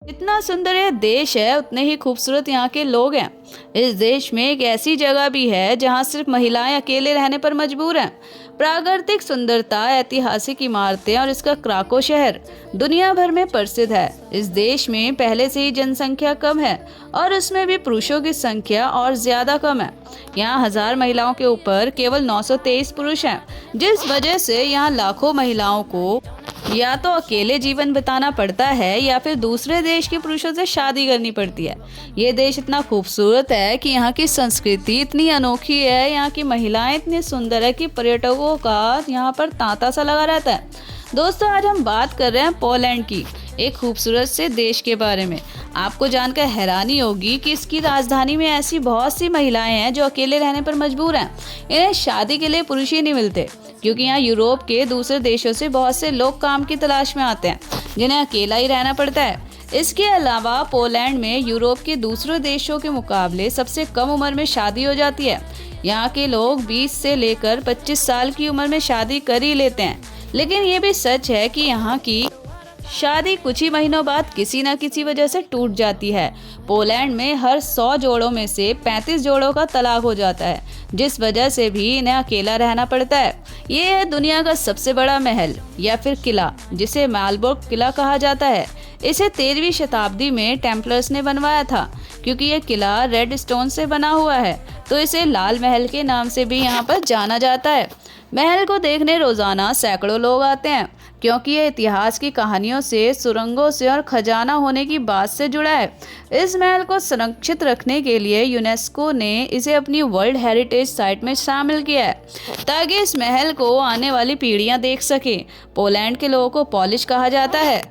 जितना सुंदर यह देश है उतने ही खूबसूरत यहाँ के लोग हैं। इस देश में एक ऐसी जगह भी है जहाँ सिर्फ महिलाएं अकेले रहने पर मजबूर हैं। प्राकृतिक सुंदरता, ऐतिहासिक इमारतें और इसका क्राको शहर दुनिया भर में प्रसिद्ध है। इस देश में पहले से ही जनसंख्या कम है और उसमें भी पुरुषों की संख्या और ज्यादा कम है। यहाँ 1000 महिलाओं के ऊपर केवल 923 पुरुष हैं, जिस वजह से यहाँ लाखों महिलाओं को या तो अकेले जीवन बिताना पड़ता है या फिर दूसरे देश के पुरुषों से शादी करनी पड़ती है। ये देश इतना खूबसूरत है कि यहाँ की संस्कृति इतनी अनोखी है, यहाँ की महिलाएं इतनी सुंदर है कि पर्यटकों का यहाँ पर तांता सा लगा रहता है। दोस्तों, आज हम बात कर रहे हैं पोलैंड की, एक खूबसूरत से देश के बारे में। आपको जानकर हैरानी होगी कि इसकी राजधानी में ऐसी बहुत सी महिलाएं हैं जो अकेले रहने पर मजबूर हैं। इन्हें शादी के लिए पुरुष ही नहीं मिलते, क्योंकि यहाँ यूरोप के दूसरे देशों से बहुत से लोग काम की तलाश में आते हैं, जिन्हें अकेला ही रहना पड़ता है। इसके अलावा पोलैंड में यूरोप के दूसरे देशों के मुकाबले सबसे कम उम्र में शादी हो जाती है। यहाँ के लोग 20 से लेकर 25 साल की उम्र में शादी कर ही लेते हैं। लेकिन ये भी सच है कि यहाँ की शादी कुछ ही महीनों बाद किसी न किसी वजह से टूट जाती है। पोलैंड में हर 100 जोड़ों में से 35 जोड़ों का तलाक हो जाता है, जिस वजह से भी इन्हें अकेला रहना पड़ता है। ये है दुनिया का सबसे बड़ा महल या फिर किला, जिसे मार्लबोर्ग किला कहा जाता है। इसे 13वीं शताब्दी में टेम्पलर्स ने बनवाया था। क्योंकि ये किला रेड स्टोन से बना हुआ है, तो इसे लाल महल के नाम से भी यहाँ पर जाना जाता है। महल को देखने रोजाना सैकड़ों लोग आते हैं, क्योंकि ये इतिहास की कहानियों से, सुरंगों से और खजाना होने की बात से जुड़ा है। इस महल को संरक्षित रखने के लिए यूनेस्को ने इसे अपनी वर्ल्ड हेरिटेज साइट में शामिल किया है, ताकि इस महल को आने वाली पीढ़ियां देख सकें। पोलैंड के लोगों को पॉलिश कहा जाता है।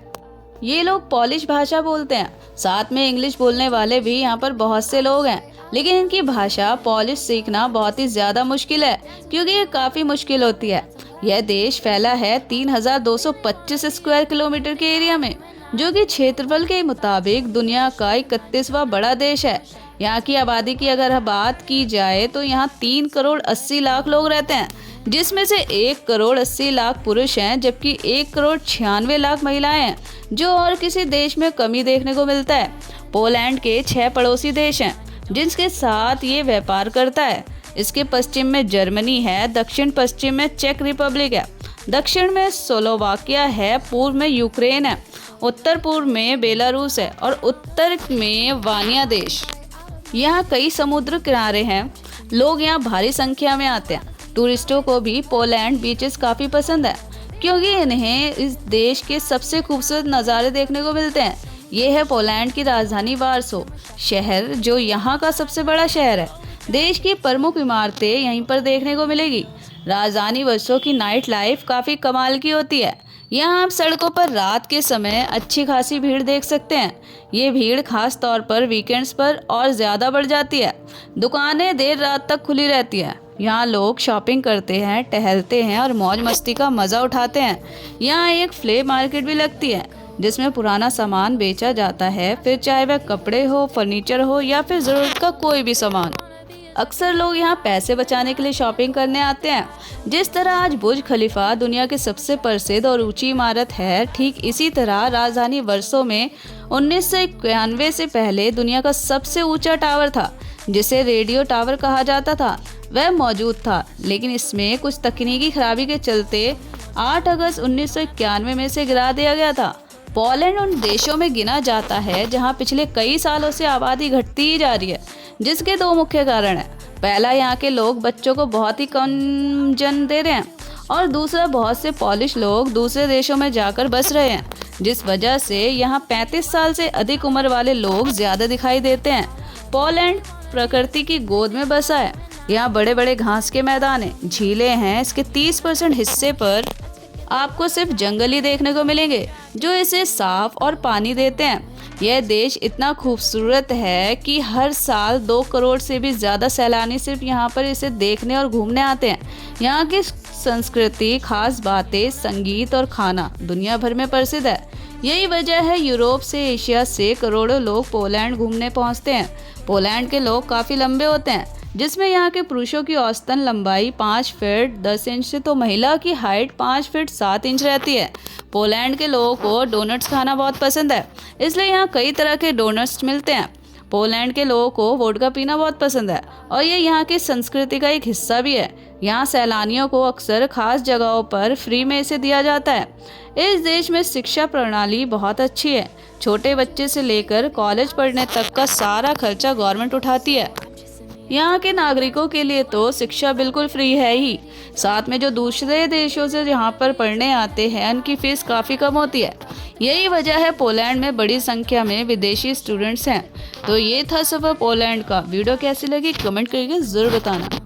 ये लोग पॉलिश भाषा बोलते हैं। साथ में इंग्लिश बोलने वाले भी यहाँ पर बहुत से लोग हैं, लेकिन इनकी भाषा पॉलिश सीखना बहुत ही ज्यादा मुश्किल है, क्योंकि ये काफी मुश्किल होती है। यह देश फैला है 3225 स्क्वायर किलोमीटर के एरिया में, जो कि क्षेत्रफल के मुताबिक दुनिया का 31वां बड़ा देश है। यहाँ की आबादी की अगर बात की जाए तो यहाँ 3 करोड़ 80 लाख लोग रहते हैं, जिसमें से 1 करोड़ 80 लाख पुरुष हैं, जबकि 1 करोड़ 96 लाख महिलाएं हैं, जो और किसी देश में कमी देखने को मिलता है। पोलैंड के 6 पड़ोसी देश हैं जिनके साथ ये व्यापार करता है। इसके पश्चिम में जर्मनी है, दक्षिण पश्चिम में चेक रिपब्लिक है, दक्षिण में स्लोवाकिया है, पूर्व में यूक्रेन है, उत्तर पूर्व में बेलारूस है और उत्तर में वानिया देश। यहाँ कई समुद्र किनारे हैं। लोग यहाँ भारी संख्या में आते हैं। टूरिस्टों को भी पोलैंड बीचेस काफ़ी पसंद है, क्योंकि इन्हें इस देश के सबसे खूबसूरत नज़ारे देखने को मिलते हैं। ये है पोलैंड की राजधानी वार्सो शहर, जो यहाँ का सबसे बड़ा शहर है। देश की प्रमुख इमारतें यहीं पर देखने को मिलेगी। राजधानी वार्सो की नाइट लाइफ काफ़ी कमाल की होती है। यहाँ आप सड़कों पर रात के समय अच्छी खासी भीड़ देख सकते हैं। ये भीड़ खास तौर पर वीकेंड्स पर और ज़्यादा बढ़ जाती है। दुकानें देर रात तक खुली रहती है। यहाँ लोग शॉपिंग करते हैं, टहलते हैं और मौज मस्ती का मज़ा उठाते हैं। यहाँ एक फ्ले मार्केट भी लगती है, जिसमें पुराना सामान बेचा जाता है, फिर चाहे वह कपड़े हो, फर्नीचर हो या फिर ज़रूरत का कोई भी सामान। अक्सर लोग यहाँ पैसे बचाने के लिए शॉपिंग करने आते हैं। जिस तरह आज बुर्ज खलीफा दुनिया की सबसे प्रसिद्ध और ऊंची इमारत है, ठीक इसी तरह राजधानी वार्सो में 1991 से पहले दुनिया का सबसे ऊंचा टावर था, जिसे रेडियो टावर कहा जाता था, वह मौजूद था। लेकिन इसमें कुछ तकनीकी खराबी के चलते 8 अगस्त 1991 में से गिरा दिया गया था। पोलैंड उन देशों में गिना जाता है जहां पिछले कई सालों से आबादी घटती ही जा रही है, जिसके 2 मुख्य कारण हैं। पहला, यहाँ के लोग बच्चों को बहुत ही कम जन्म दे रहे हैं, और दूसरा, बहुत से पॉलिश लोग दूसरे देशों में जाकर बस रहे हैं, जिस वजह से यहाँ 35 साल से अधिक उम्र वाले लोग ज्यादा दिखाई देते हैं। पोलैंड प्रकृति की गोद में बसा है। यहाँ बड़े बड़े घास के मैदान हैं, झीलें हैं। इसके 30% हिस्से पर आपको सिर्फ जंगल ही देखने को मिलेंगे, जो इसे साफ और पानी देते हैं। यह देश इतना खूबसूरत है कि हर साल 2 करोड़ से भी ज़्यादा सैलानी सिर्फ यहाँ पर इसे देखने और घूमने आते हैं। यहाँ की संस्कृति, खास बातें, संगीत और खाना दुनिया भर में प्रसिद्ध है। यही वजह है यूरोप से, एशिया से करोड़ों लोग पोलैंड घूमने पहुँचते हैं। पोलैंड के लोग काफ़ी लंबे होते हैं, जिसमें यहाँ के पुरुषों की औसतन लंबाई 5 फीट 10 इंच से तो महिला की हाइट 5 फीट 7 इंच रहती है। पोलैंड के लोगों को डोनट्स खाना बहुत पसंद है, इसलिए यहाँ कई तरह के डोनट्स मिलते हैं। पोलैंड के लोगों को वोडका पीना बहुत पसंद है और ये यहाँ की संस्कृति का एक हिस्सा भी है। यहाँ सैलानियों को अक्सर खास जगहों पर फ्री में इसे दिया जाता है। इस देश में शिक्षा प्रणाली बहुत अच्छी है। छोटे बच्चे से लेकर कॉलेज पढ़ने तक का सारा खर्चा गवर्नमेंट उठाती है। यहाँ के नागरिकों के लिए तो शिक्षा बिल्कुल फ्री है ही, साथ में जो दूसरे देशों से यहाँ पर पढ़ने आते हैं उनकी फीस काफ़ी कम होती है। यही वजह है पोलैंड में बड़ी संख्या में विदेशी स्टूडेंट्स हैं। तो ये था सफ़र पोलैंड का। वीडियो कैसी लगी कमेंट करके ज़रूर बताना।